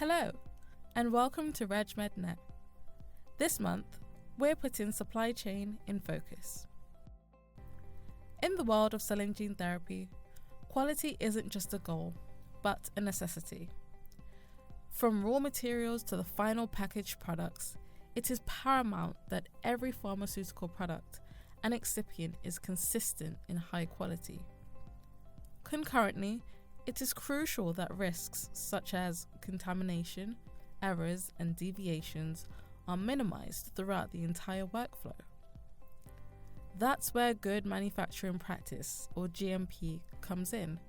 Hello, and welcome to RegMedNet. This month, we're putting supply chain in focus. In the world of cell and gene therapy, quality isn't just a goal, but a necessity. From raw materials to the final packaged products, it is paramount that every pharmaceutical product and excipient is consistent in high quality. Concurrently, it is crucial that risks such as contamination, errors, and deviations are minimized throughout the entire workflow. That's where good manufacturing practice, or GMP, comes in,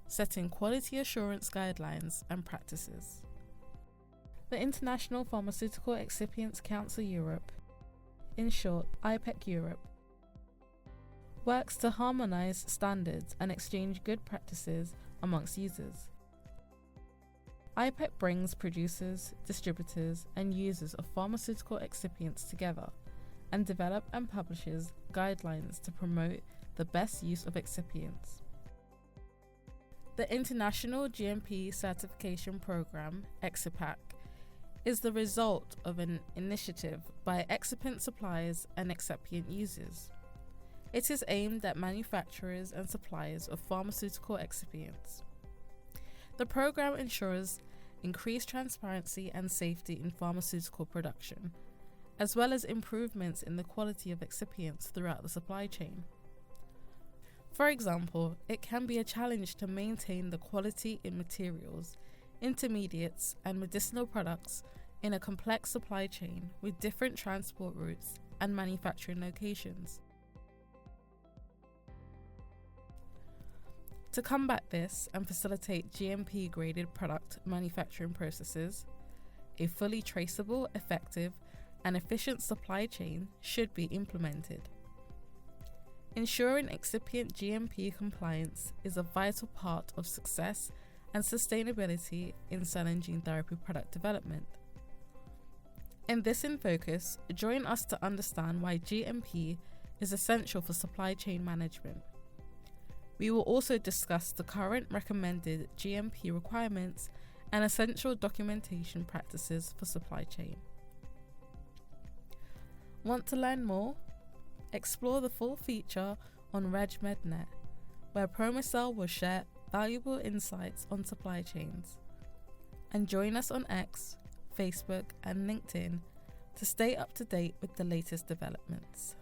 setting quality assurance guidelines and practices. The International Pharmaceutical Excipients Council Europe, in short IPEC Europe, works to harmonize standards and exchange good practices amongst users. IPEC brings producers, distributors, and users of pharmaceutical excipients together and develop and publishes guidelines to promote the best use of excipients. The International GMP Certification Program, EXIPAC, is the result of an initiative by excipient suppliers and excipient users. It is aimed at manufacturers and suppliers of pharmaceutical excipients. The program ensures increased transparency and safety in pharmaceutical production, as well as improvements in the quality of excipients throughout the supply chain. For example, it can be a challenge to maintain the quality in materials, intermediates, and medicinal products in a complex supply chain with different transport routes and manufacturing locations. To combat this and facilitate GMP-graded product manufacturing processes, a fully traceable, effective, and efficient supply chain should be implemented. Ensuring excipient GMP compliance is a vital part of success and sustainability in cell and gene therapy product development. In this In Focus, join us to understand why GMP is essential for supply chain management. We will also discuss the current recommended GMP requirements and essential documentation practices for supply chain. Want to learn more? Explore the full feature on RegMedNet, where Promicell will share valuable insights on supply chains. And join us on X, Facebook, and LinkedIn to stay up to date with the latest developments.